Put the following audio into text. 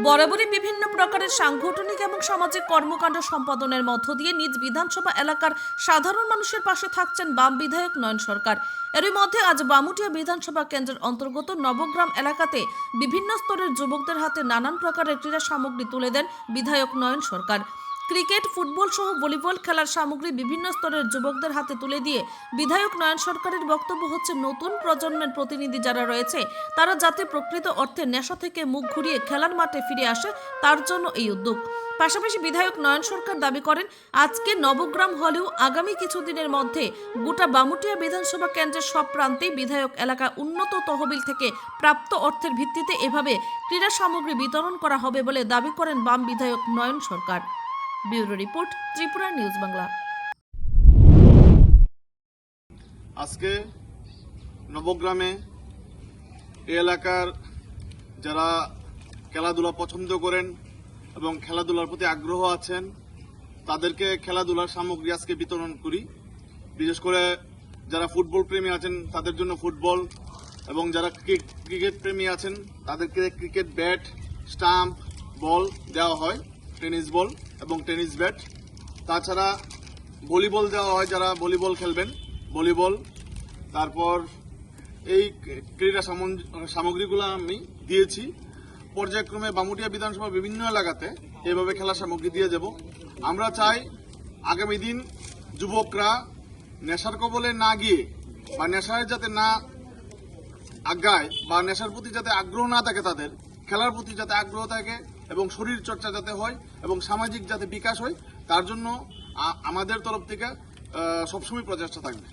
বরাবরই বিভিন্ন প্রকারের সাংগঠনিক এবং সামাজিক কর্মকাণ্ড সম্পাদনের মধ্য দিয়ে নিজ বিধানসভা এলাকার সাধারণ মানুষের পাশে থাকছেন বাম বিধায়ক নয়ন সরকার। এরই মধ্যে আজ বামুটিয়া বিধানসভা কেন্দ্রের অন্তর্গত নবগ্রাম এলাকাতে বিভিন্ন স্তরের যুবকদের হাতে নানান প্রকারের ক্রীড়া সামগ্রী তুলে দেন বিধায়ক নয়ন সরকার। ক্রিকেট, ফুটবল সহ ভলিবল খেলার সামগ্রী বিভিন্ন স্তরের যুবকদের হাতে তুলে দিয়ে বিধায়ক নয়ন সরকারের বক্তব্য হচ্ছে, নতুন প্রজন্মের প্রতিনিধি যারা রয়েছে তারা যাতে প্রকৃত অর্থে নেশা থেকে মুখ ঘুরিয়ে খেলার মাঠে ফিরে আসে তার জন্য এই উদ্যোগ। পাশাপাশি বিধায়ক নয়ন সরকার দাবি করেন, আজকে নবগ্রাম হলেও আগামী কিছুদিনের মধ্যে গোটা বামুটিয়া বিধানসভা কেন্দ্রের সব প্রান্তেই বিধায়ক এলাকা উন্নত তহবিল থেকে প্রাপ্ত অর্থের ভিত্তিতে এভাবে ক্রীড়া সামগ্রী বিতরণ করা হবে বলে দাবি করেন বাম বিধায়ক Nayan Sarkar. Bureau report, Tripura news Bangla. আজকে নবগ্রামে এই এলাকার যারা খেলাধুলা পছন্দ করেন এবং খেলাধুলার প্রতি আগ্রহ আছেন তাদেরকে খেলাধুলার সামগ্রী আজকে বিতরণ করি। বিশেষ করে যারা ফুটবল প্রেমী আছেন তাদের জন্য ফুটবল, এবং যারা ক্রিকেট প্রেমী আছেন তাদেরকে ক্রিকেট ব্যাট, স্টাম্প, বল দেওয়া হয়, টেনিস বল এবং টেনিস ব্যাট। তাছাড়া ভলিবল দেওয়া হয়, যারা ভলিবল খেলবেন ভলিবল। তারপর এই ক্রীড়া সামগ্রীগুলো আমি দিয়েছি। পর্যায়ক্রমে বামুটিয়া বিধানসভা বিভিন্ন এলাকাতে এইভাবে খেলার সামগ্রী দিয়ে যাব। আমরা চাই আগামী দিন যুবকরা নেশার কবলে না গিয়ে বা নেশায় যাতে না আগায় বা নেশার প্রতি যাতে আগ্রহ না থাকে, তাদের খেলার প্রতি যাতে আগ্রহ থাকে এবং শরীর চর্চা যাতে হয় এবং সামাজিক যাতে বিকাশ হয়, তার জন্য আমাদের তরফ থেকে সবসময় প্রচেষ্টা থাকবে।